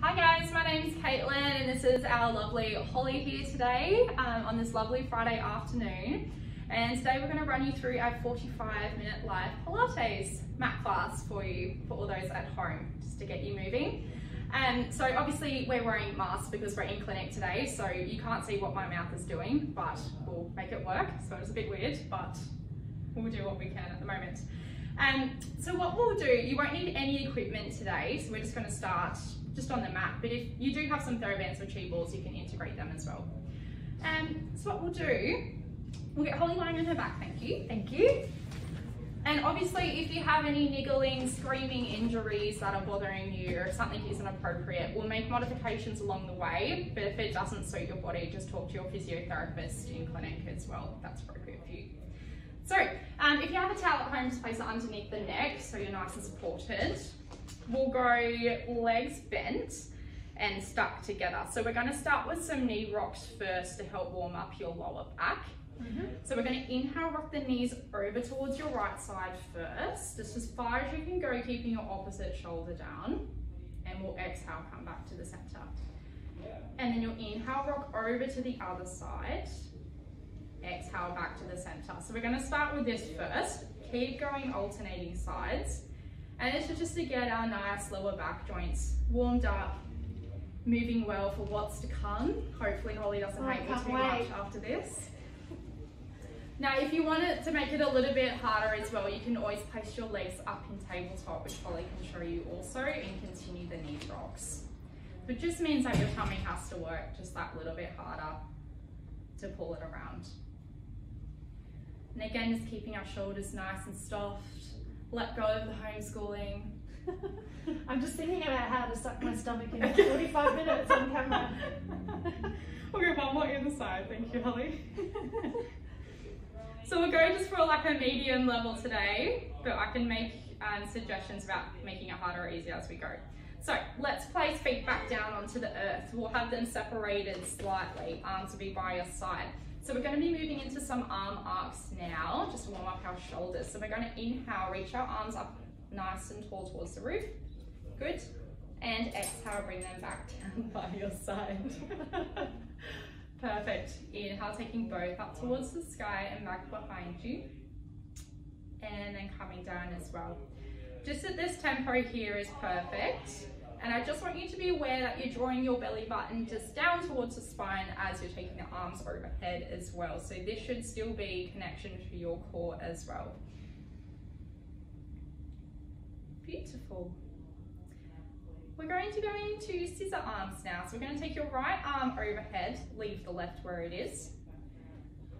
Hi guys, my name's Kaitlyn and this is our lovely Holly here today on this lovely Friday afternoon. And today we're going to run you through our 45-minute live Pilates mat class for you, for all those at home, just to get you moving. So obviously we're wearing masks because we're in clinic today, so you can't see what my mouth is doing, but we'll make it work. So it's a bit weird, but we'll do what we can at the moment. So what we'll do, you won't need any equipment today, so we're just going to start just on the mat, but if you do have some TheraBands or chi balls, you can integrate them as well. So what we'll do, we'll get Holly lying on her back, thank you. Thank you. And obviously if you have any niggling, screaming injuries that are bothering you, or if something isn't appropriate, we'll make modifications along the way, but if it doesn't suit your body, just talk to your physiotherapist in clinic as well, if that's appropriate for you. So, if you have a towel at home, just place it underneath the neck so you're nice and supported. We'll go legs bent and stuck together. So we're going to start with some knee rocks first to help warm up your lower back. So we're going to inhale, rock the knees over towards your right side first, just as far as you can go, keeping your opposite shoulder down. And we'll exhale, come back to the center. And then you'll inhale, rock over to the other side. Exhale back to the center. So we're going to start with this first. Keep going alternating sides. And this is just to get our nice lower back joints warmed up, moving well for what's to come. Hopefully Holly doesn't hate me too much after this. Now if you want it to make it a little bit harder as well, you can always place your legs up in tabletop, which Holly can show you also, and continue the knee rocks. It just means that your tummy has to work just that little bit harder to pull it around. And again, just keeping our shoulders nice and soft. Let go of the homeschooling. I'm just thinking about how to suck my stomach in for 45 minutes on camera. We'll go one more either side. Thank you, Holly. So we'll go just for like a medium level today, but I can make suggestions about making it harder or easier as we go. So let's place feet back down onto the earth. We'll have them separated slightly, arms will be by your side. So we're going to be moving into some arm arcs now, just to warm up our shoulders. So we're going to inhale, reach our arms up nice and tall towards the roof. Good. And exhale, bring them back down by your side. Perfect. Inhale, taking both up towards the sky and back behind you. And then coming down as well. Just at this tempo here is perfect. And I just want you to be aware that you're drawing your belly button just down towards the spine as you're taking the arms overhead as well. So this should still be connection to your core as well. Beautiful. We're going to go into scissor arms now. So we're going to take your right arm overhead, leave the left where it is.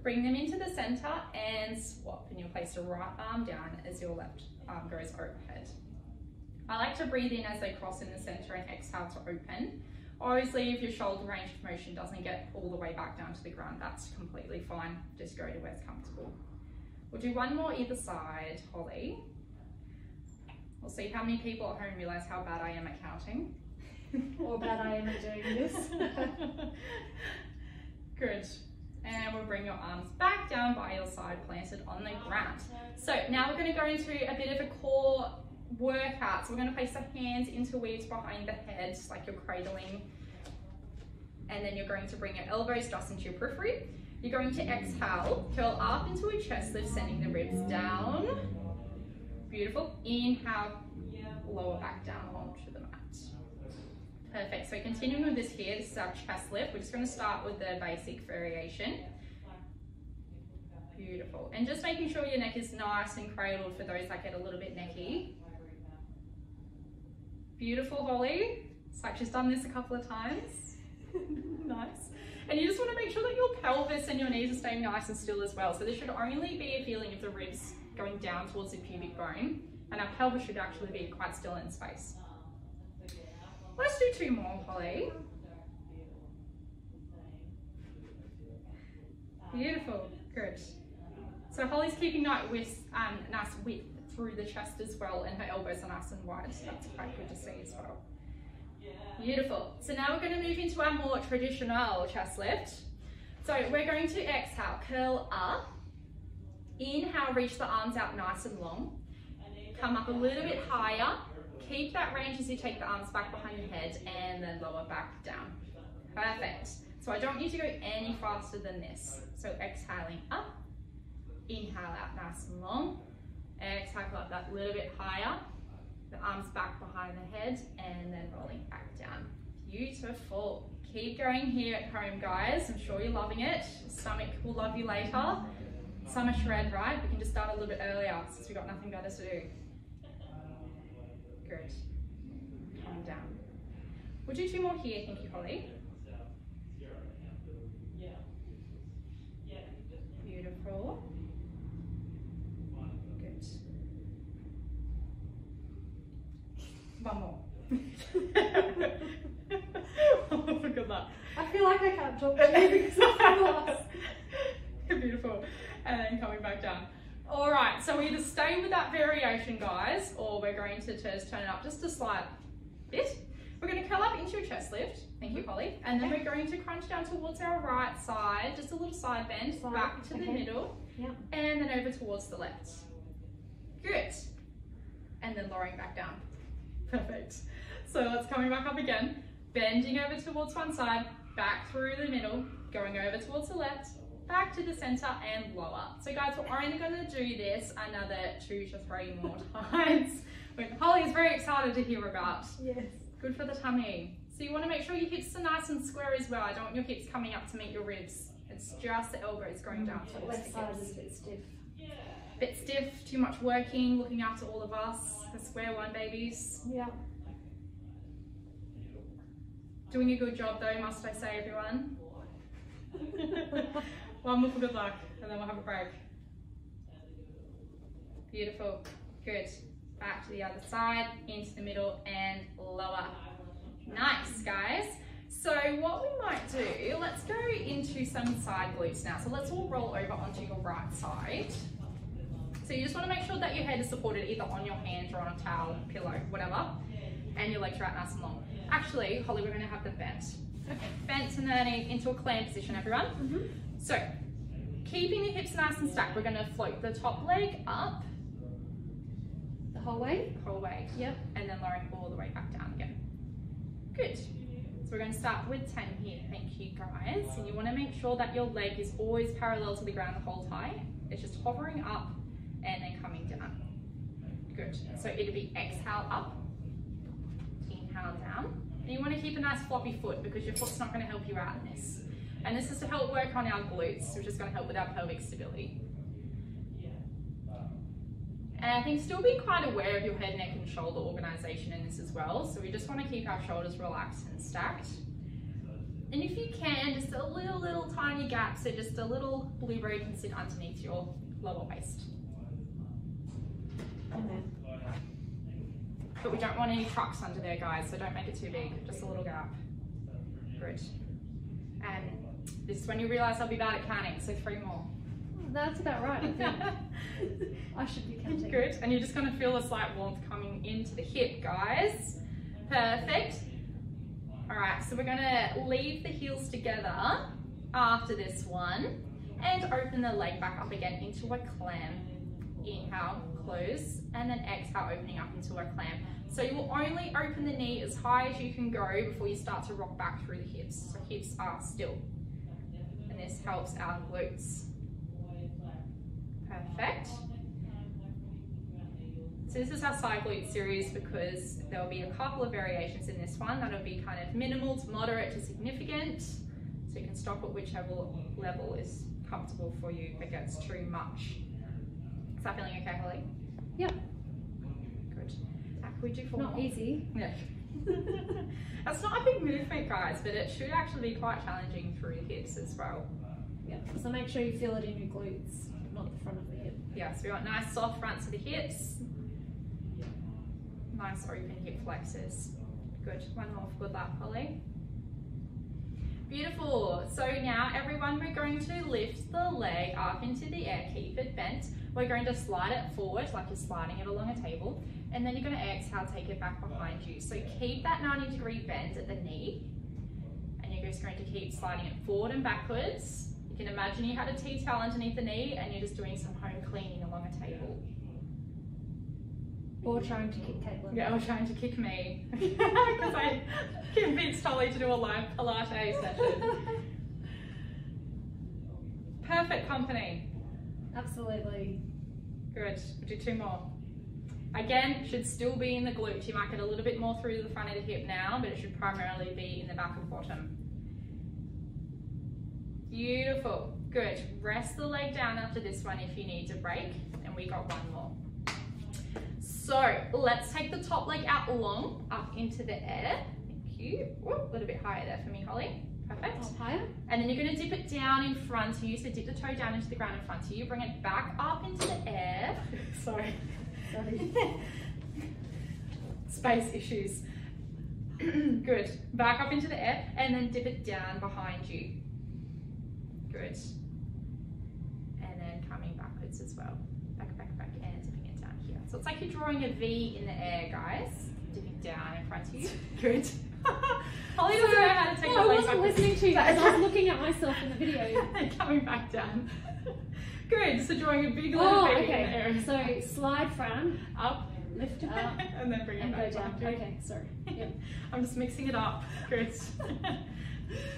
Bring them into the center and swap, and you'll place your right arm down as your left arm goes overhead. I like to breathe in as they cross in the center and exhale to open. Obviously, if your shoulder range of motion doesn't get all the way back down to the ground, that's completely fine. Just go to where it's comfortable. We'll do one more either side, Holly. We'll see how many people at home realize how bad I am at counting. Or bad I am at doing this. Good. And we'll bring your arms back down by your side, planted on the ground. So now we're going to go into a bit of a core workout. So we're going to place the hands into weaves behind the head, like you're cradling. And then you're going to bring your elbows just into your periphery. You're going to exhale, curl up into a chest lift, sending the ribs down. Beautiful. Inhale, lower back down onto the mat. Perfect. So continuing with this here, this is our chest lift. We're just going to start with the basic variation. Beautiful. And just making sure your neck is nice and cradled for those that get a little bit necky. Beautiful, Holly. It's like she's done this a couple of times. Nice. And you just want to make sure that your pelvis and your knees are staying nice and still as well. So there should only be a feeling of the ribs going down towards the pubic bone, and our pelvis should actually be quite still in space. Let's do two more, Holly. Beautiful, good. So Holly's keeping nice width through the chest as well, and her elbows are nice and wide, so that's quite good to see as well. Beautiful. So now we're going to move into our more traditional chest lift. So we're going to exhale, curl up. Inhale, reach the arms out nice and long. Come up a little bit higher. keep that range as you take the arms back behind your head and then lower back down. Perfect. So I don't need to go any faster than this. So exhaling up, inhale out nice and long, exhale up that little bit higher, the arms back behind the head and then rolling back down. Beautiful. Keep going here at home, guys. I'm sure you're loving it. Stomach will love you later. Summer shred, right? We can just start a little bit earlier since we've got nothing better to do. Good. Calm down. We'll do 2 more here, thank you, Holly. Beautiful. Good. One more. Oh, for good luck. I feel like I can't talk to you because I'm lost. Beautiful. And then coming back down. All right, so we either stay with that variation, guys, or we're going to just turn it up just a slight bit. We're going to curl up into a chest lift. Thank you, Holly. And then we're going to crunch down towards our right side, just a little side bend, back to the middle, and then over towards the left. Good. And then lowering back down. Perfect. So let's coming back up again, bending over towards one side, back through the middle, going over towards the left, back to the center and lower. So guys, we're only going to do this another 2 to 3 more times, which Holly is very excited to hear about. Yes. Good for the tummy. So you want to make sure your hips are nice and square as well. I don't want your hips coming up to meet your ribs. It's just the elbows going down towards the Left side hips. is a bit stiff. Bit stiff, too much working, looking after all of us, the square one babies. Yeah. Doing a good job though, must I say, everyone? One more for good luck, and then we'll have a break. Beautiful. Good. Back to the other side, into the middle, and lower. Nice, guys. So what we might do, let's go into some side glutes now. So let's all roll over onto your right side. So you just want to make sure that your head is supported either on your hands or on a towel, pillow, whatever, and your legs are out nice and long. Actually, Holly, we're going to have them bent. Okay, bent and then into a clam position, everyone. So, keeping the hips nice and stacked, we're going to float the top leg up. The whole way? Whole way. Yep. And then lowering all the way back down again. Good. So we're going to start with 10 here, thank you guys. And you want to make sure that your leg is always parallel to the ground the whole time. It's just hovering up and then coming down. Good. So it'll be exhale up, inhale down. And you want to keep a nice floppy foot because your foot's not going to help you out in this. And this is to help work on our glutes, which is going to help with our pelvic stability. And I think still be quite aware of your head, neck and shoulder organisation in this as well. So we just want to keep our shoulders relaxed and stacked. And if you can, just a little tiny gap, so just a little blueberry can sit underneath your lower waist. But we don't want any trucks under there, guys, so don't make it too big, just a little gap. Good. And this is when you realise I'll be bad at counting, so 3 more. That's about right, I think. I should be counting. Good, and you're just going to feel a slight warmth coming into the hip, guys. Perfect. All right, so we're going to leave the heels together after this one and open the leg back up again into a clam. Inhale, close, and then exhale, opening up into a clam. So you will only open the knee as high as you can go before you start to rock back through the hips. So hips are still. And this helps our glutes. Perfect. So this is our side glute series because there will be a couple of variations in this one that'll be kind of minimal to moderate to significant. So you can stop at whichever level is comfortable for you if it gets too much. Is that feeling okay, Holly? Yep. Good. Can we do 4 Not more? easy. Yeah. That's not a big movement, guys, but it should actually be quite challenging through the hips as well. Yeah. So make sure you feel it in your glutes, not the front of the hip. Yeah, so we want nice soft fronts of the hips. Nice open hip flexors. Good. 1 more for good luck, Holly. Beautiful. So now everyone, we're going to lift the leg up into the air, keep it bent. We're going to slide it forward like you're sliding it along a table. And then you're going to exhale, take it back behind you. So keep that 90-degree bend at the knee. And you're just going to keep sliding it forward and backwards. You can imagine you had a tea towel underneath the knee and you're just doing some home cleaning along a table. Or trying to kick Kaitlyn. Yeah, or trying to kick me. Because I convinced Holly to do a live Pilates session. Perfect company. Absolutely. Good. We'll do 2 more. Again, should still be in the glutes. You might get a little bit more through the front of the hip now, but it should primarily be in the back and bottom. Beautiful. Good. Rest the leg down after this one if you need to break. And we got 1 more. So let's take the top leg out long, up into the air. Thank you. Whoop, a little bit higher there for me, Holly. Perfect. Oh, higher. And then you're going to dip it down in front of you. So dip the toe down into the ground in front of you. Bring it back up into the air. Sorry. Space issues. Good. Back up into the air and then dip it down behind you. Good. And then coming backwards as well. Back, back, back, and dipping it down here. So it's like you're drawing a V in the air, guys. Dipping down in front of you. Good. Holly doesn't know how to take the leg I wasn't backwards. listening to you guys. I was looking at myself in the video. And coming back down. Good. So drawing a big little V in the air. So slide front, Up. lift up, And then bring it and back go down. behind you. Okay, sorry. Yep. I'm just mixing it up. Good.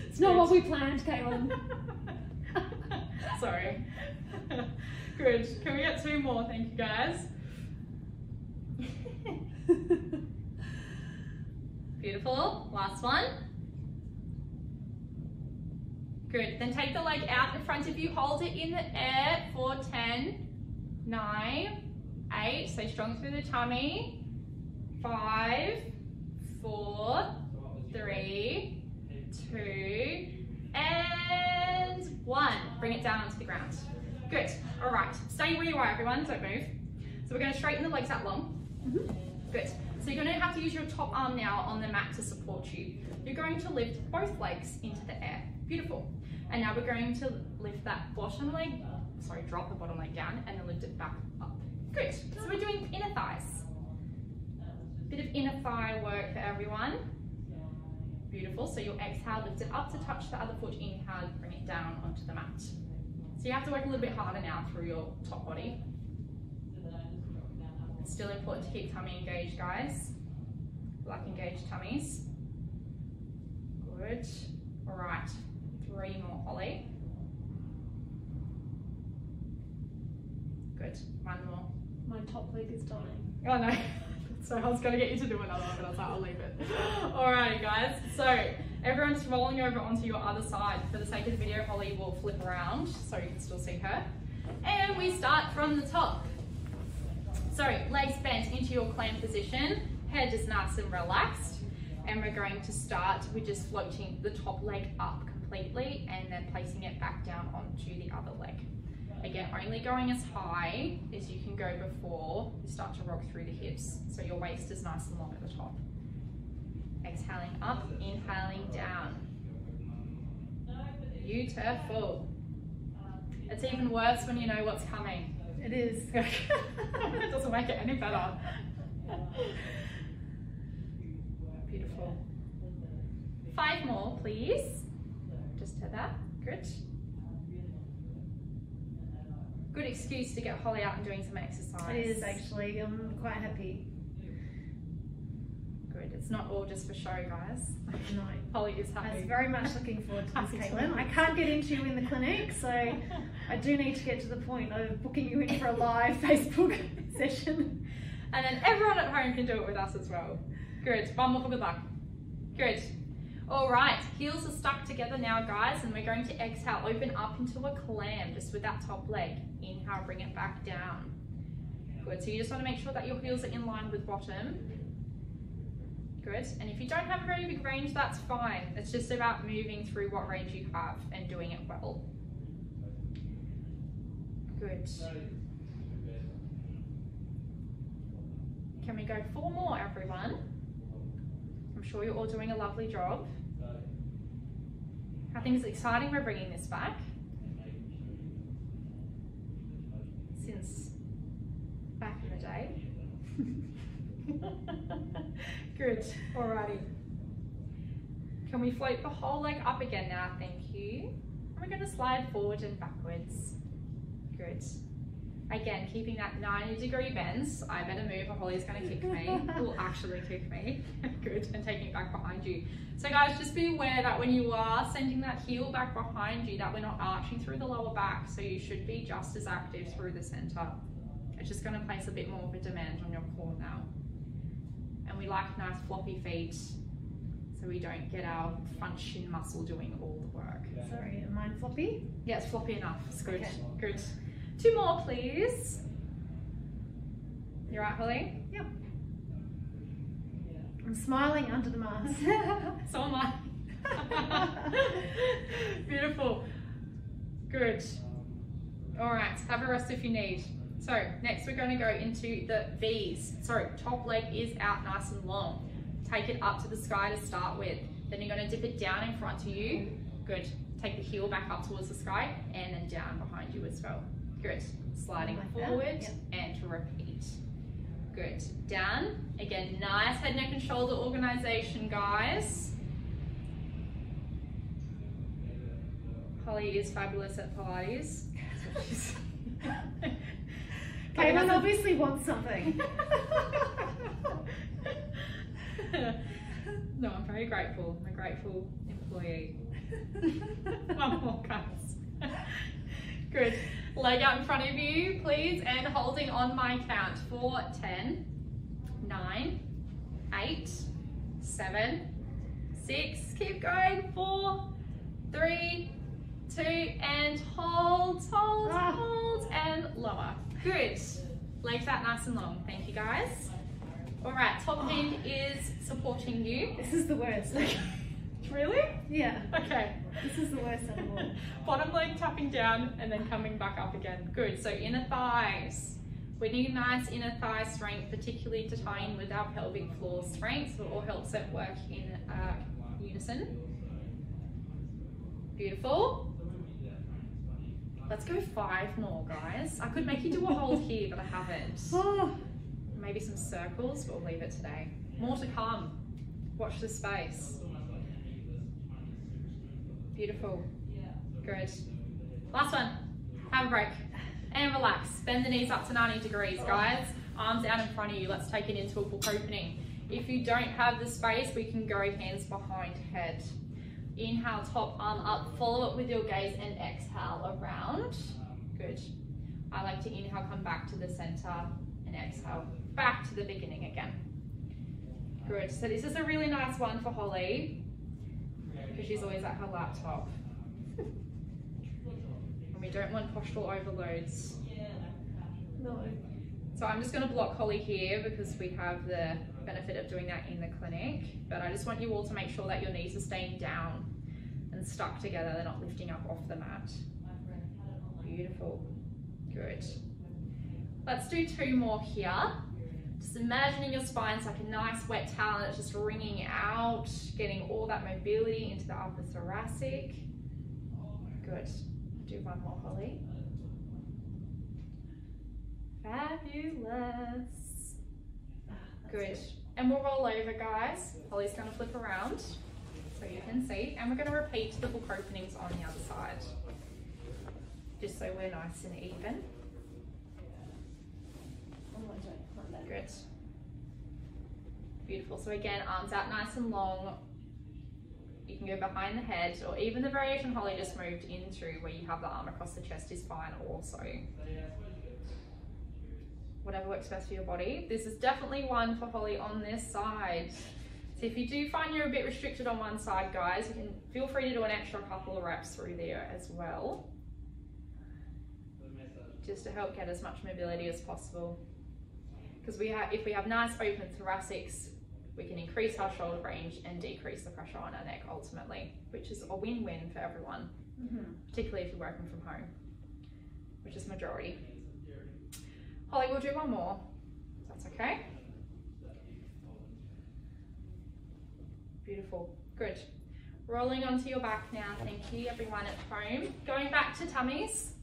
It's not what we planned, Kaitlyn. Sorry. Good. Can we get 2 more? Thank you, guys. Beautiful. Last one. Good. Then take the leg out in front of you. Hold it in the air for 10, 9, 8. Stay strong through the tummy. 5, 4, 3, 2, and 1. Bring it down onto the ground. Good. All right. Stay where you are, everyone. Don't move. So we're going to straighten the legs out long. Good. So you're going to have to use your top arm now on the mat to support you. You're going to lift both legs into the air. Beautiful. And now we're going to lift that bottom leg, sorry, drop the bottom leg down and then lift it back up. Good. So we're doing inner thighs. Bit of inner thigh work for everyone. Beautiful. So you'll exhale, lift it up to touch the other foot. Inhale, bring it down onto the mat. So you have to work a little bit harder now through your top body. It's still important to keep tummy engaged, guys. Like engaged tummies. Good. All right. 3 more, Holly. Good. 1 more. My top leg is dying. Oh no. So I was going to get you to do another one, but I was like, I'll leave it. Alrighty, guys. So everyone's rolling over onto your other side. For the sake of the video, Holly will flip around so you can still see her. And we start from the top. So legs bent into your clam position, head is nice and relaxed. And we're going to start with just floating the top leg up completely and then placing it back down onto the other leg. Again, only going as high as you can go before you start to rock through the hips. So your waist is nice and long at the top. Exhaling up, inhaling down. Beautiful. It's even worse when you know what's coming. It is. It doesn't make it any better. Beautiful. 5 more, please. Just to that. Good. Good excuse to get Holly out and doing some exercise. It is actually. I'm quite happy. Good. It's not all just for show, guys. No. Holly is happy. I was very much looking forward to Happy this, to Kaitlyn. I can't get into you in the clinic, so I do need to get to the point of booking you in for a live Facebook session. And then everyone at home can do it with us as well. Good. 1 more for good luck. Good. All right. Heels are stuck together now, guys, and we're going to exhale, open up into a clam just with that top leg. Inhale, bring it back down. Good. So you just want to make sure that your heels are in line with bottom. Good. And if you don't have a very big range, that's fine. It's just about moving through what range you have and doing it well. Good. Can we go 4 more, everyone? I'm sure you're all doing a lovely job. I think it's exciting we're bringing this back. Since back in the day. Good, alrighty. Can we float the whole leg up again now? Thank you. And we're going to slide forward and backwards. Good. Again, keeping that 90-degree bends. I better move or Holly's gonna kick me. Will actually kick me. Good, and taking it back behind you. So guys, just be aware that when you are sending that heel back behind you, that we're not arching through the lower back, so you should be just as active through the center. It's just gonna place a bit more of a demand on your core now. And we like nice floppy feet, so we don't get our front shin muscle doing all the work. Sorry, am mine floppy? Yeah, it's floppy enough, it's good, Okay. good. 2 more, please. You right, Holly? Yep. I'm smiling under the mask. So am I. Beautiful. Good. All right, have a rest if you need. So next we're going to go into the V's. So top leg is out nice and long. Take it up to the sky to start with. Then you're going to dip it down in front of you. Good. Take the heel back up towards the sky and then down behind you as well. Good. Sliding Like forward that, and to repeat. Good. Down. Again, nice head, neck and shoulder organization, guys. Holly is fabulous at Pilates. Kaitlyn obviously wants something. No, I'm very grateful. I'm a grateful employee. One more, guys. Good. Leg out in front of you, please, and holding on my count for 10, 9, 8, 7, 6, keep going, 4, 3, 2, and hold, hold, and lower. Good. Legs out nice and long. Thank you, guys. All right, top hand is supporting you. This is the worst. Really? Yeah. Okay. This is the worst of all. Bottom leg tapping down and then coming back up again. Good. So inner thighs. We need nice inner thigh strength, particularly to tie in with our pelvic floor strength, so it all helps it work in unison. Beautiful. Let's go 5 more, guys. I could make you do a hold here, but I haven't. Oh. Maybe some circles, but we'll leave it today. More to come. Watch the space. Beautiful. Good. Last one. Have a break. And relax. Bend the knees up to 90 degrees, guys. Arms out in front of you. Let's take it into a book opening. If you don't have the space, we can go hands behind head. Inhale, top arm up. Follow it with your gaze and exhale around. Good. I like to inhale, come back to the center, and exhale back to the beginning again. Good. So this is a really nice one for Holly, because she's always at her laptop. And we don't want postural overloads. No. So I'm just going to block Holly here because we have the benefit of doing that in the clinic. But I just want you all to make sure that your knees are staying down and stuck together. They're not lifting up off the mat. Beautiful. Good. Let's do 2 more here. Just imagining your spine's like a nice wet towel that's just wringing out, getting all that mobility into the upper thoracic. Good. Do 1 more, Holly. Fabulous. Good. And we'll roll over, guys. Holly's going to flip around so you can see. And we're going to repeat the book openings on the other side, just so we're nice and even. Good. Beautiful. So again, arms out nice and long. You can go behind the head, or even the variation Holly just moved into where you have the arm across the chest is fine also. Whatever works best for your body. This is definitely one for Holly on this side. So if you do find you're a bit restricted on one side, guys, you can feel free to do an extra couple of reps through there as well, just to help get as much mobility as possible. Because if we have nice open thoracics, we can increase our shoulder range and decrease the pressure on our neck ultimately, which is a win-win for everyone, particularly if you're working from home, which is majority. Holly, we'll do 1 more. That's okay. Beautiful. Good. Rolling onto your back now. Thank you, everyone at home. Going back to tummies.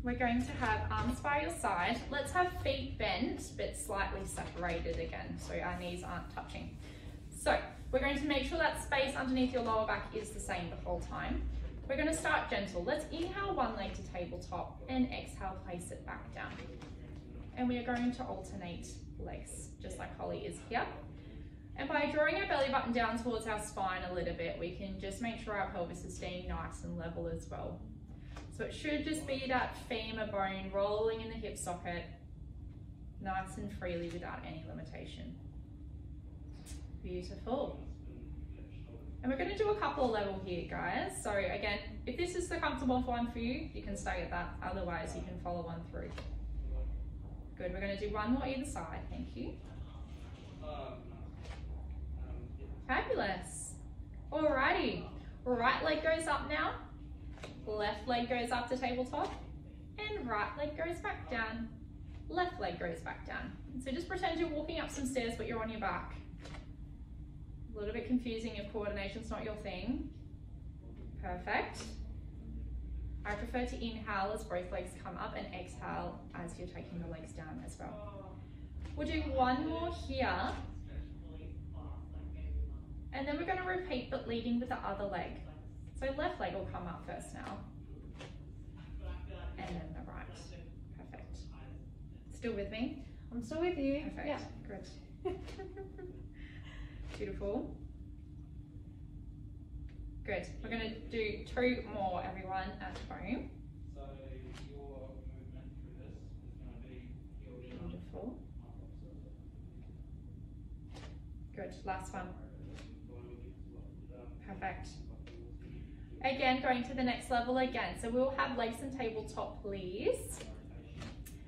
We're going to have arms by your side. Let's have feet bent, but slightly separated again, so our knees aren't touching. So we're going to make sure that space underneath your lower back is the same the whole time. We're going to start gentle. Let's inhale one leg to tabletop and exhale, place it back down. And we are going to alternate legs, just like Holly is here. And by drawing our belly button down towards our spine a little bit, we can just make sure our pelvis is staying nice and level as well. So it should just be that femur bone rolling in the hip socket, nice and freely without any limitation. Beautiful. And we're going to do a couple level here, guys. So again, if this is the comfortable one for you, you can stay at that. Otherwise, you can follow one through. Good, we're going to do one more either side. Thank you. Fabulous. Alrighty. Right leg goes up now. Left leg goes up to tabletop. And right leg goes back down. Left leg goes back down. So just pretend you're walking up some stairs, but you're on your back. A little bit confusing if coordination's not your thing. Perfect. I prefer to inhale as both legs come up and exhale as you're taking the legs down as well. We'll do one more here. And then we're going to repeat, but leading with the other leg. So left leg will come up first now. And then the right. Perfect. Still with me? I'm still with you. Perfect. Yeah. Good. Beautiful. Good. We're going to do 2 more, everyone, at home. So your movement through this is going to be Beautiful. Good. Last one. Perfect. Again, going to the next level again. So we'll have legs and tabletop, please.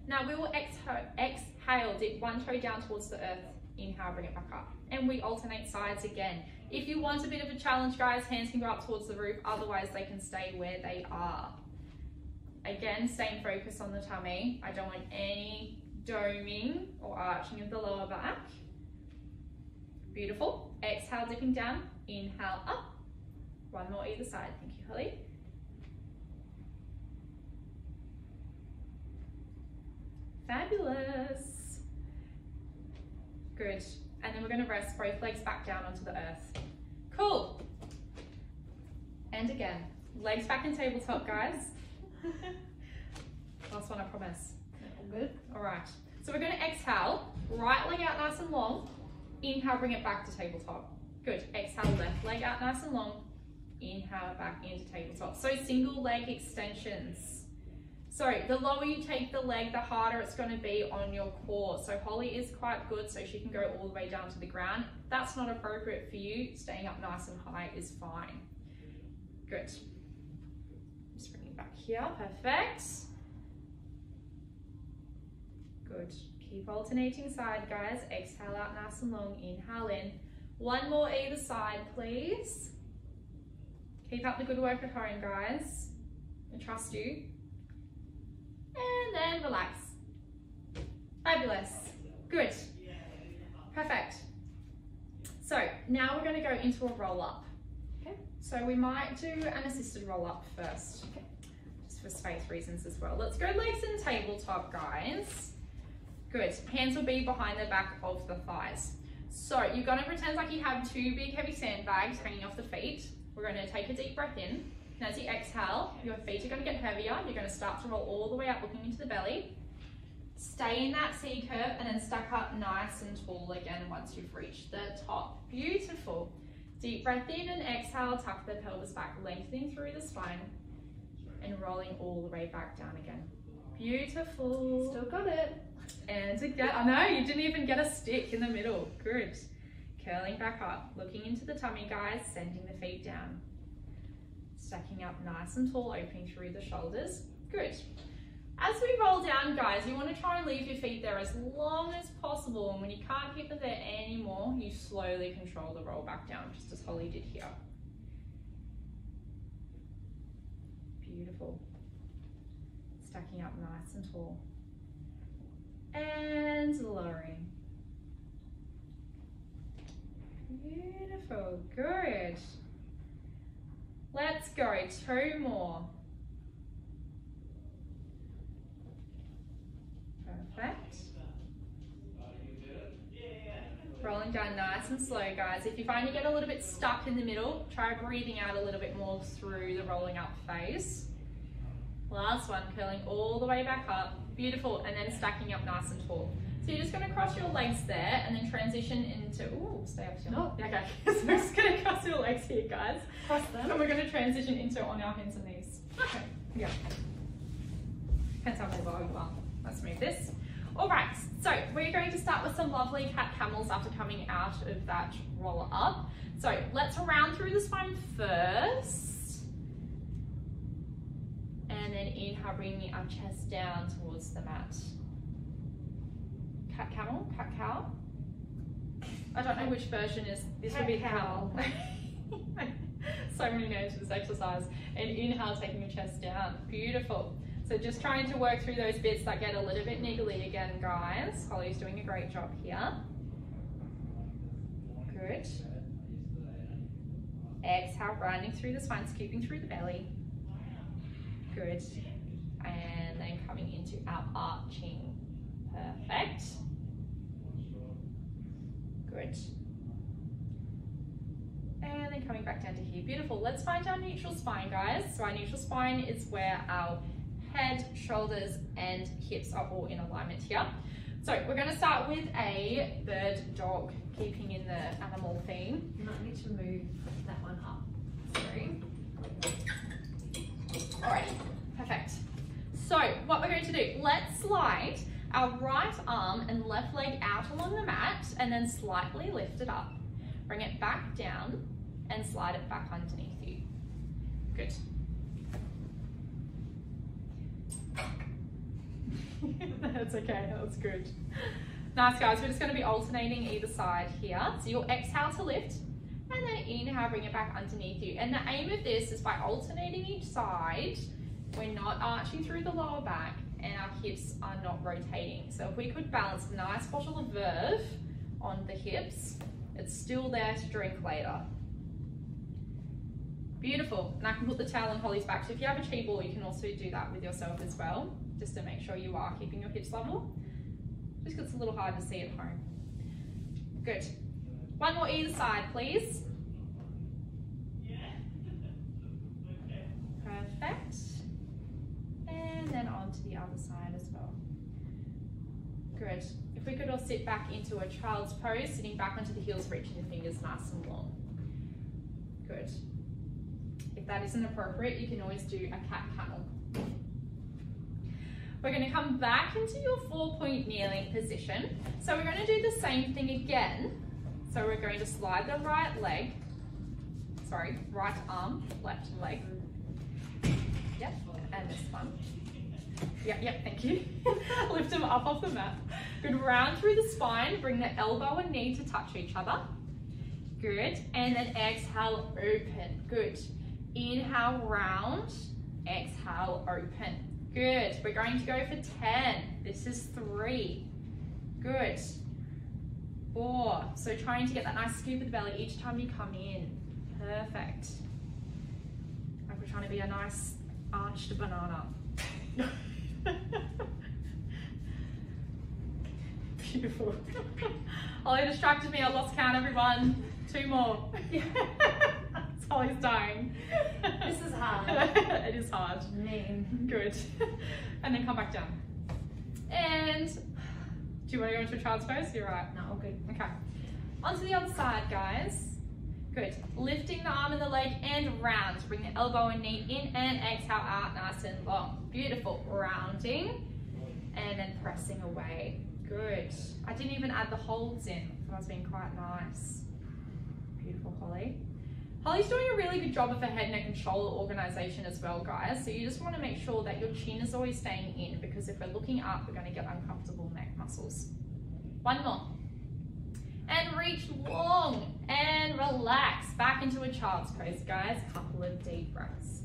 Now we will exhale, dip one toe down towards the earth. Inhale, bring it back up. And we alternate sides again. If you want a bit of a challenge, guys, hands can go up towards the roof. Otherwise, they can stay where they are. Again, staying focused on the tummy. I don't want any doming or arching of the lower back. Beautiful. Exhale, dipping down. Inhale, up. One more either side. Thank you, Holly. Fabulous. Good. And then we're going to rest both legs back down onto the earth. Cool. And again, legs back in tabletop, guys. Last one, I promise. Good. All right. So we're going to exhale, right leg out nice and long. Inhale, bring it back to tabletop. Good. Exhale, left leg out nice and long. Inhale, back into tabletop. So single leg extensions. So the lower you take the leg, the harder it's going to be on your core. So Holly is quite good, so she can go all the way down to the ground. That's not appropriate for you. Staying up nice and high is fine. Good. Just bring it back here. Perfect. Good. Keep alternating side, guys. Exhale out nice and long. Inhale in. One more either side, please. Keep up the good work at home, guys. I trust you. And then relax. Fabulous. Good. Perfect. So now we're going to go into a roll up. Okay. So we might do an assisted roll up first. Okay. Just for space reasons as well. Let's go legs in tabletop, guys. Good. Hands will be behind the back of the thighs. So you're going to pretend like you have 2 big heavy sandbags hanging off the feet. We're going to take a deep breath in. And as you exhale, your feet are going to get heavier. You're going to start to roll all the way up, looking into the belly. Stay in that C curve and then stack up nice and tall again once you've reached the top. Beautiful. Deep breath in and exhale, tuck the pelvis back, lengthening through the spine and rolling all the way back down again. Beautiful. Still got it. And again, I know, you didn't even get a stick in the middle. Good. Curling back up, looking into the tummy, guys, sending the feet down. Stacking up nice and tall, opening through the shoulders. Good. As we roll down, guys, you want to try and leave your feet there as long as possible. And when you can't keep them there anymore, you slowly control the roll back down, just as Holly did here. Beautiful. Stacking up nice and tall. And lowering. Beautiful. Good. Let's go. 2 more. Perfect. rolling down nice and slow, guys. If you find you get a little bit stuck in the middle, try breathing out a little bit more through the rolling up phase. Last one, curling all the way back up. Beautiful, and then stacking up nice and tall. So you're just going to cross your legs there and then transition into, ooh, stay up to your No. Okay, so we're just going to cross your legs here, guys. Cross them. And we're going to transition into on our hands and knees. Okay, yeah. Depends how mobile you are. Let's move this. All right, so we're going to start with some lovely cat camels after coming out of that roller up. So let's round through the spine first. And then inhale, bringing our chest down towards the mat. Cat camel, cat cow. I don't know which version is, this would be Cat-cow. camel. So many names for this exercise. And inhale, taking your chest down. Beautiful. So just trying to work through those bits that get a little bit niggly again, guys. Holly's doing a great job here. Good. Exhale, rounding through the spine, scooping through the belly. Good. And then coming into our arching. Perfect. Good. And then coming back down to here. Beautiful. Let's find our neutral spine, guys. So our neutral spine is where our head, shoulders, and hips are all in alignment here. So we're going to start with a bird dog, keeping in the animal theme. You might need to move that one up. Sorry. Alrighty, perfect. So what we're going to do, let's slide our right arm and left leg out along the mat and then slightly lift it up. Bring it back down and slide it back underneath you. Good. That's okay, that's good. Nice, guys. We're just going to be alternating either side here. So you'll exhale to lift and then inhale, bring it back underneath you. And the aim of this is by alternating each side, we're not arching through the lower back and our hips are not rotating. So if we could balance a nice bottle of verve on the hips, it's still there to drink later. Beautiful. And I can put the towel on Holly's back. So if you have a chi ball, you can also do that with yourself as well, just to make sure you are keeping your hips level. Just because it's a little hard to see at home. Good. One more either side, please. Perfect. And then on to the other side as well. Good. If we could all sit back into a child's pose, sitting back onto the heels, reaching the fingers nice and long. Good. If that isn't appropriate, you can always do a cat camel. We're going to come back into your 4-point kneeling position. So we're going to do the same thing again. So we're going to slide the right arm, left leg. Yep, and this one. Yep, thank you. Lift them up off the mat. Good, round through the spine, bring the elbow and knee to touch each other. Good, and then exhale, open. Good. Inhale, round. Exhale, open. Good. We're going to go for 10. This is 3. Good. 4. So trying to get that nice scoop of the belly each time you come in. Perfect. Like we're trying to be a nice arched banana. Beautiful. Holly distracted me. I lost count, everyone. 2 more. Holly's dying. This is hard. It is hard. Mean. Good. And then come back down. And do you want to go into a child's pose? You're right. No, all good. Okay. Onto the other side, guys. Good. Lifting the arm and the leg and round. Bring the elbow and knee in and exhale out nice and long. Beautiful. Rounding and then pressing away. Good. I didn't even add the holds in. So that's been quite nice. Beautiful, Holly. Holly's doing a really good job of her head, neck and shoulder organisation as well, guys. So you just want to make sure that your chin is always staying in, because if we're looking up, we're going to get uncomfortable neck muscles. 1 more. And reach long and relax. Back into a child's pose, guys. Couple of deep breaths.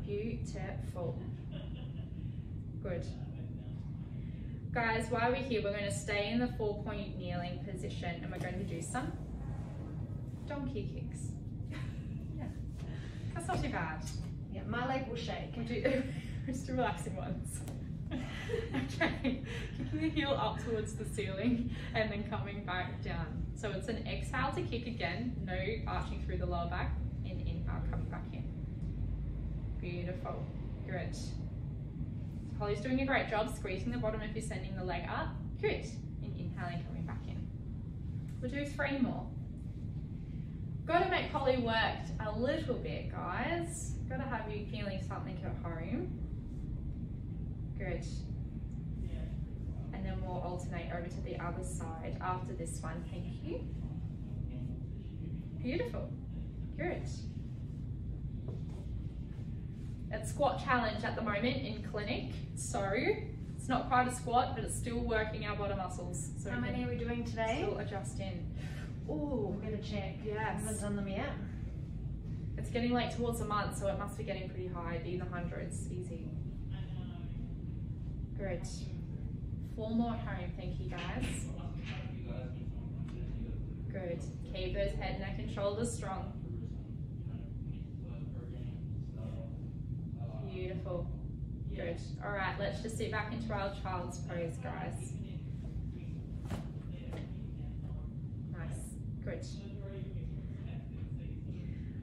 Beautiful. Good. Guys, while we're here, we're going to stay in the 4-point kneeling position and we're going to do some donkey kicks. Yeah, that's not too bad. Yeah, my leg will shake. We'll do just relaxing ones. Okay, kicking the heel up towards the ceiling and then coming back down. So it's an exhale to kick again, no arching through the lower back, and inhale, coming back in. Beautiful, good. Holly's doing a great job squeezing the bottom if you're sending the leg up. Good, and inhaling, coming back in. We'll do 3 more. Got to make Holly work a little bit, guys. Got to have you feeling something at home. Good. And then we'll alternate over to the other side after this one. Thank you. Beautiful. Good. It's squat challenge at the moment in clinic, so it's not quite a squat, but it's still working our bottom muscles. So how many are we doing today? Still adjust in. Oh, I'm gonna check. yes. I haven't done them yet. It's getting late towards the month, so it must be getting pretty high. Be in the hundreds, easy. Good. 4 more at home, thank you guys. Good. Keep those head, neck and shoulders strong. Beautiful. Good. All right, let's just sit back into our child's pose, guys. Nice. Good.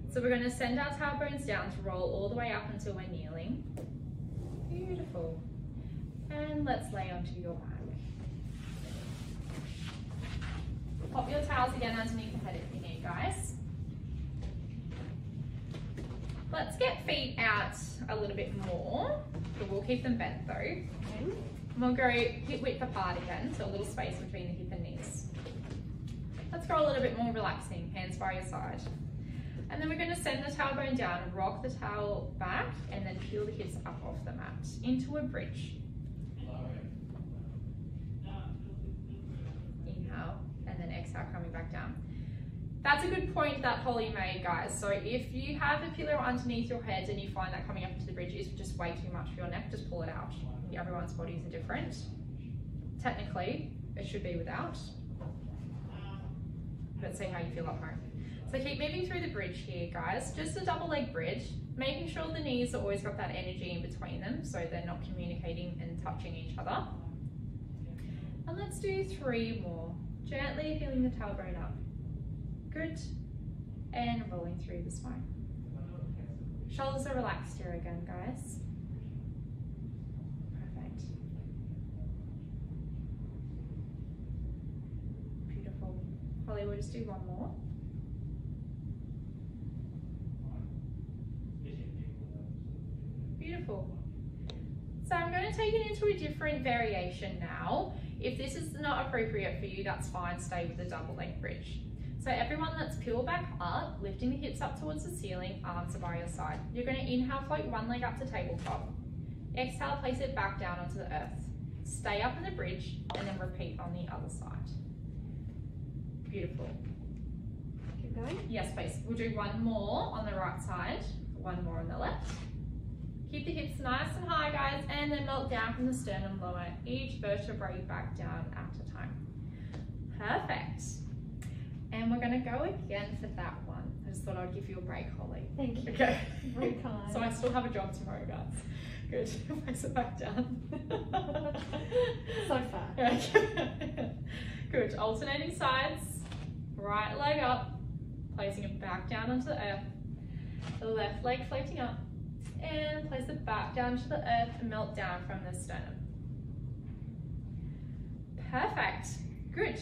So we're going to send our tailbones down to roll all the way up until we're kneeling. Beautiful. And let's lay onto your back. Pop your towels again underneath the head if you need, guys. Let's get feet out a little bit more, but we'll keep them bent though. Okay. We'll go hip width apart again, so a little space between the hip and knees. Let's go a little bit more relaxing, hands by your side. And then we're going to send the tailbone down, rock the towel back, and then peel the hips up off the mat into a bridge. Inhale, and then exhale, coming back down. That's a good point that Holly made, guys. So if you have a pillow underneath your head and you find that coming up into the bridge is just way too much for your neck, just pull it out. Everyone's bodies are different. Technically, it should be without. But see how you feel at home. So keep moving through the bridge here, guys. Just a double leg bridge, making sure the knees have always got that energy in between them so they're not communicating and touching each other. And let's do 3 more. Gently feeling the tailbone up. Good. And rolling through the spine. Shoulders are relaxed here again, guys. Perfect. Beautiful. Holly, we'll just do 1 more. Beautiful. So I'm going to take it into a different variation now. If this is not appropriate for you, that's fine. Stay with the double leg bridge. So everyone, let's peel back up, lifting the hips up towards the ceiling, arms are by your side. You're going to inhale, float 1 leg up to tabletop. Exhale, place it back down onto the earth. Stay up in the bridge and then repeat on the other side. Beautiful. Keep going? Yes, please. We'll do 1 more on the right side, 1 more on the left. Keep the hips nice and high, guys, and then melt down from the sternum, lower each vertebrae back down at a time. Perfect. And we're going to go again for that one. I just thought I'd give you a break, Holly. Thank you. Okay. Very kind. So I still have a job tomorrow, guys. Good. Place it back down. So far. Okay. Good. Alternating sides. Right leg up. Placing it back down onto the earth. The left leg floating up. And place it back down to the earth and melt down from the sternum. Perfect. Good.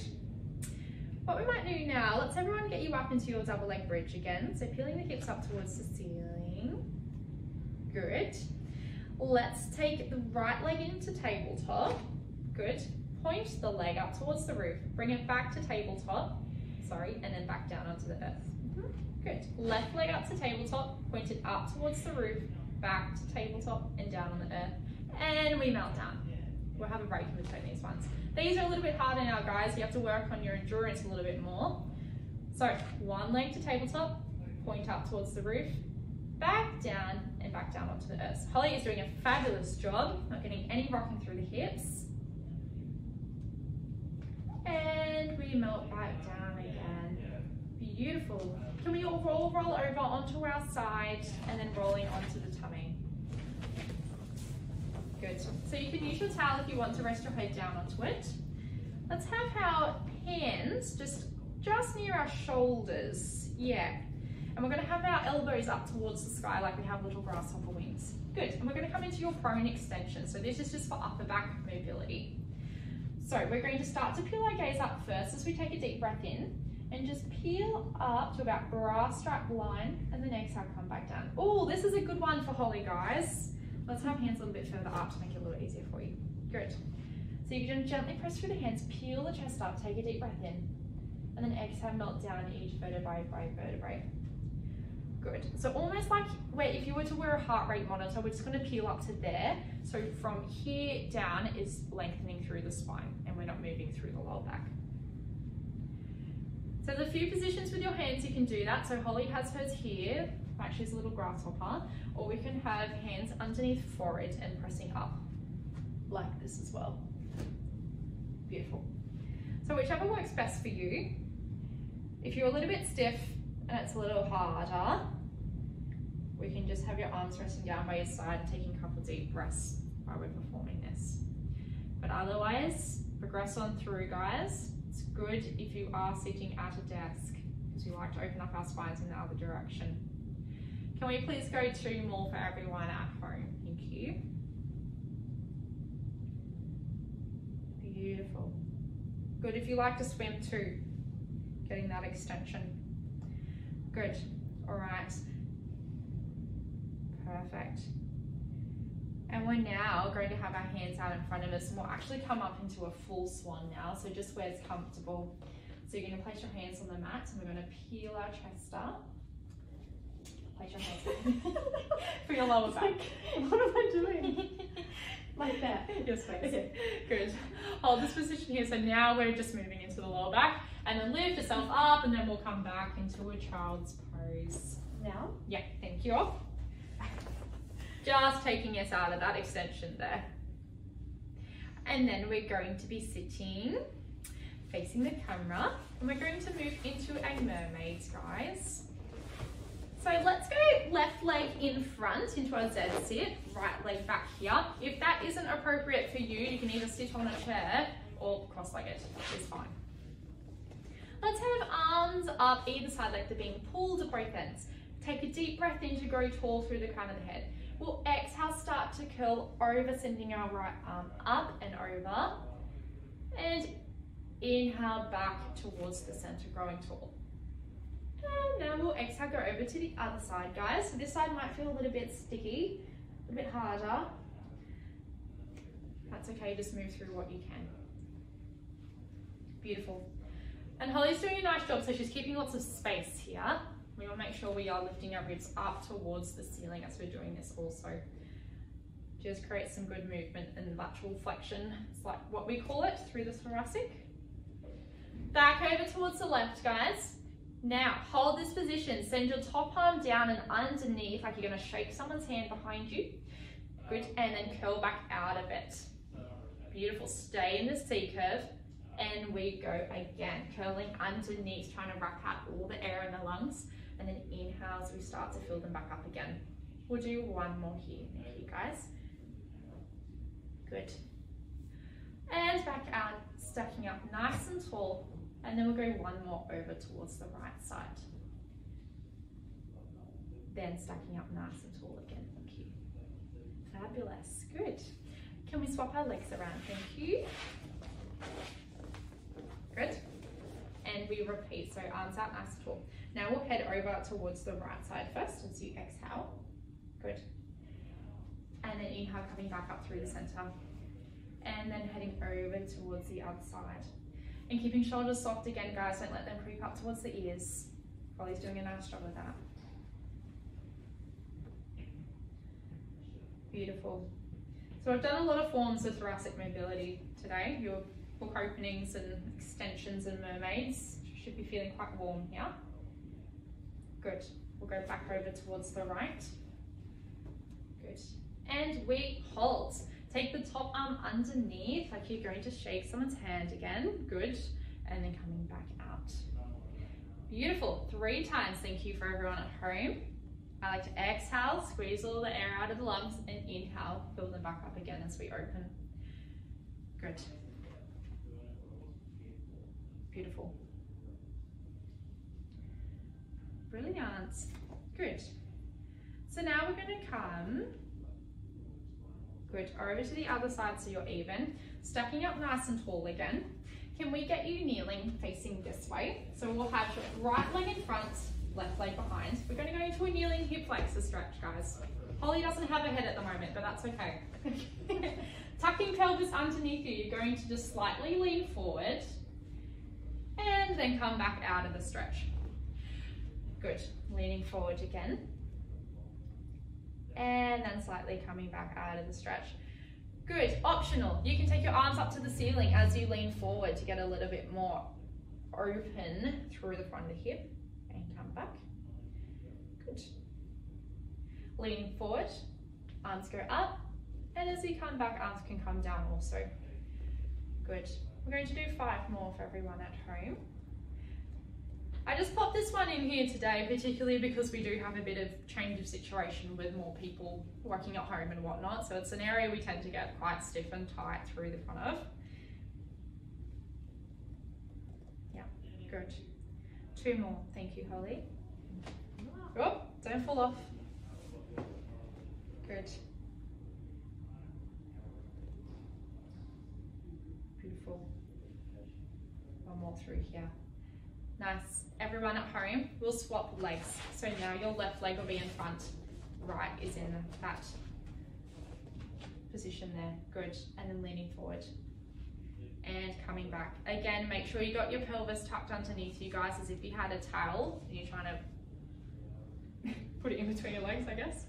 What we might do now, let's everyone get you up into your double leg bridge again. So peeling the hips up towards the ceiling. Good. Let's take the right leg into tabletop. Good. Point the leg up towards the roof. Bring it back to tabletop. Sorry, and then back down onto the earth. Good. Left leg up to tabletop. Point it up towards the roof. Back to tabletop and down on the earth. And we melt down. We'll have a break in between these ones. These are a little bit harder now, guys. You have to work on your endurance a little bit more. So 1 leg to tabletop, point up towards the roof, back down and back down onto the earth. Holly is doing a fabulous job, not getting any rocking through the hips. And we melt back down again. Beautiful. Can we all roll over onto our side and then rolling onto the tummy? Good. So you can use your towel if you want to rest your head down onto it. Let's have our hands just near our shoulders. Yeah. And we're going to have our elbows up towards the sky like we have little grasshopper wings. Good. And we're going to come into your prone extension. So this is just for upper back mobility. So we're going to start to peel our gaze up first as we take a deep breath in and just peel up to about bra strap line and then exhale, come back down. Oh, this is a good one for Holly, guys. Let's have hands a little bit further up to make it a little easier for you. Good. So you can gently press through the hands, peel the chest up, take a deep breath in, and then exhale, melt down each vertebrae by vertebrae. Good. So almost like where if you were to wear a heart rate monitor, we're just going to peel up to there. So from here down is lengthening through the spine and we're not moving through the lower back. So there's a few positions with your hands you can do that. So Holly has hers here, actually it's a little grasshopper, or we can have hands underneath forehead and pressing up like this as well. Beautiful. So whichever works best for you. If you're a little bit stiff and it's a little harder, we can just have your arms resting down by your side, taking a couple deep breaths while we're performing this. But otherwise, progress on through, guys. It's good if you are sitting at a desk because we like to open up our spines in the other direction. Can we please go 2 more for everyone at home? Thank you. Beautiful. Good if you like to swim too, getting that extension. Good. All right. Perfect. And we're now going to have our hands out in front of us and we'll actually come up into a full swan now, so just where it's comfortable. So you're going to place your hands on the mat and we're going to peel our chest up. Place your hands for your lower back. What am I doing? Like that? Yes, please. Okay. Good. Hold this position here. So now we're just moving into the lower back and then lift yourself up and then we'll come back into a child's pose. Now? Yeah, thank you. Just taking us out of that extension there. And then we're going to be sitting facing the camera and we're going to move into a mermaid, guys. So let's go left leg in front into our Z sit, right leg back here. If that isn't appropriate for you, you can either sit on a chair or cross-legged, it's fine. Let's have arms up either side like they're being pulled at both ends. Take a deep breath in to grow tall through the crown of the head. We'll exhale, start to curl over, sending our right arm up and over. And inhale back towards the center, growing tall. And now we'll exhale, go over to the other side, guys. So this side might feel a little bit sticky, a bit harder. That's okay, just move through what you can. Beautiful. And Holly's doing a nice job, so she's keeping lots of space here. We want to make sure we are lifting our ribs up towards the ceiling as we're doing this also. Just create some good movement and lateral flexion. It's like what we call it, through the thoracic. Back over towards the left, guys. Now, hold this position. Send your top arm down and underneath, like you're going to shake someone's hand behind you. Good, and then curl back out of it. Beautiful. Stay in the C curve. And we go again, curling underneath, trying to wrap out all the air in the lungs. And then inhale as we start to fill them back up again. We'll do one more here. Thank you, guys. Good. And back out, stacking up nice and tall. And then we'll go one more over towards the right side. Then stacking up nice and tall again. Thank you. Fabulous. Good. Can we swap our legs around? Thank you. Good. And we repeat, so arms out nice and tall. Now we'll head over towards the right side first as you exhale. Good. And then inhale, coming back up through the center. And then heading over towards the other side. And keeping shoulders soft again, guys, don't let them creep up towards the ears. Holly's doing a nice job with that. Beautiful. So I've done a lot of forms of thoracic mobility today. Your book openings and extensions and mermaids. You should be feeling quite warm here. Good. We'll go back over towards the right. Good. And we hold. Take the top arm underneath, like you're going to shake someone's hand again. Good. And then coming back out. Beautiful. 3 times. Thank you for everyone at home. I like to exhale, squeeze all the air out of the lungs, and inhale, fill them back up again as we open. Good. Beautiful. Brilliant. Good. So now we're going to come, good, over to the other side so you're even. Stacking up nice and tall again. Can we get you kneeling facing this way? So we'll have right leg in front, left leg behind. We're going to go into a kneeling hip flexor stretch, guys. Holly doesn't have a head at the moment, but that's okay. Tucking pelvis underneath you, you're going to just slightly lean forward and then come back out of the stretch. Good, leaning forward again. And then slightly coming back out of the stretch. Good, optional. You can take your arms up to the ceiling as you lean forward to get a little bit more open through the front of the hip and come back. Good. Leaning forward, arms go up, and as you come back, arms can come down also. Good. We're going to do 5 more for everyone at home. I just popped this one in here today, particularly because we do have a bit of change of situation with more people working at home and whatnot. So it's an area we tend to get quite stiff and tight through the front of. Yeah, good. 2 more. Thank you, Holly. Oh, don't fall off. Good. Beautiful. 1 more through here. Nice. Everyone at home, we'll swap legs. So now your left leg will be in front, right is in that position there. Good. And then leaning forward and coming back. Again, make sure you got your pelvis tucked underneath you guys as if you had a towel and you're trying to put it in between your legs, I guess.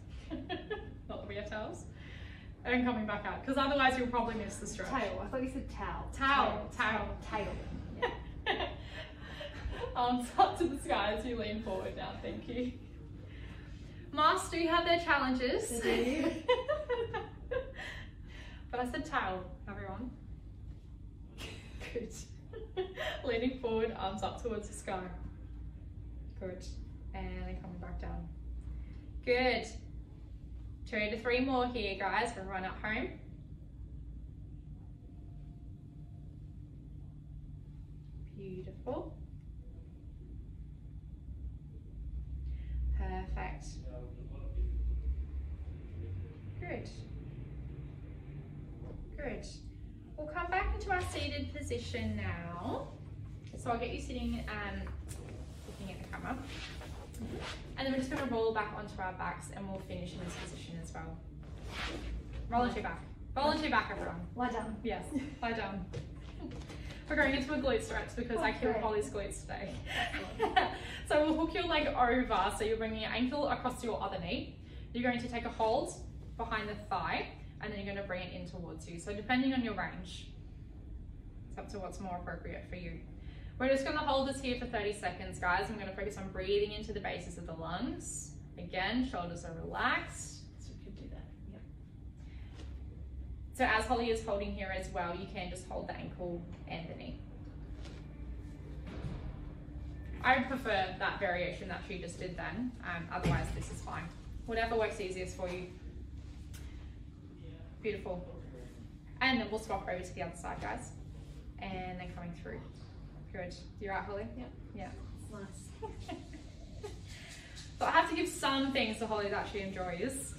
Not that we have towels. And coming back out, because otherwise you'll probably miss the stretch. Tail. I thought you said towel. Tail. Yeah. Arms up to the sky as you lean forward now, thank you. Masks do have their challenges. But I said towel, everyone. Good. Leaning forward, arms up towards the sky. Good. And then coming back down. Good. 2 to 3 more here, guys, for everyone at home. Beautiful. Perfect. Good. Good. We'll come back into our seated position now. So I'll get you sitting, looking at the camera. And then we're just going to roll back onto our backs and we'll finish in this position as well. Roll onto your back. Roll onto your back, everyone. Lie down. Yes, lie down. We're going into a glute stretch because I killed Holly's glutes today. So we'll hook your leg over, so you're bringing your ankle across your other knee. You're going to take a hold behind the thigh and then you're going to bring it in towards you. So depending on your range, it's up to what's more appropriate for you. We're just going to hold this here for 30 seconds, guys. I'm going to focus on breathing into the bases of the lungs. Again, shoulders are relaxed. So you could do that. Yep. So as Holly is holding here as well, you can just hold the ankle and the knee. I prefer that variation that she just did then. Otherwise, this is fine. Whatever works easiest for you. Beautiful. And then we'll swap over to the other side, guys. And then coming through. Good. You're right, Holly? Yep. Yeah. Nice. So I have to give some things to Holly that she enjoys.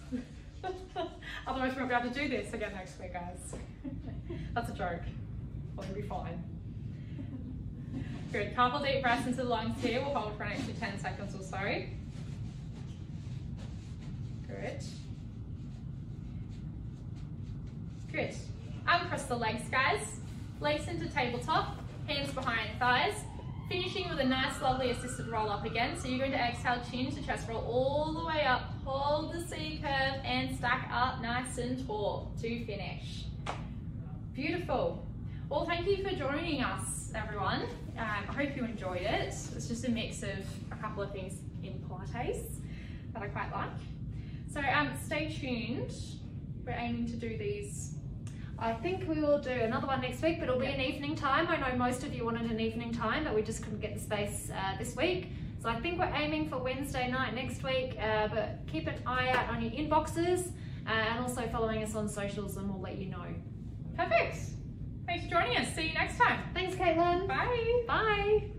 Otherwise we won't be able to do this again next week, guys. That's a joke. Holly will be fine. Good. Couple deep breaths into the lungs here. We'll hold for an extra 10 seconds or so. Good. Good. Uncross the legs, guys. Legs into tabletop. Hands behind thighs. Finishing with a nice, lovely assisted roll up again. So you're going to exhale, chin to chest roll all the way up. Hold the C curve and stack up nice and tall to finish. Beautiful. Well, thank you for joining us, everyone. I hope you enjoyed it. It's just a mix of a couple of things in Pilates that I quite like. So stay tuned. We're aiming to do these. I think we will do another one next week, but it'll be an evening time. I know most of you wanted an evening time, but we just couldn't get the space this week. So I think we're aiming for Wednesday night next week, but keep an eye out on your inboxes and also following us on socials and we'll let you know. Perfect. Thanks for joining us. See you next time. Thanks, Kaitlyn. Bye. Bye.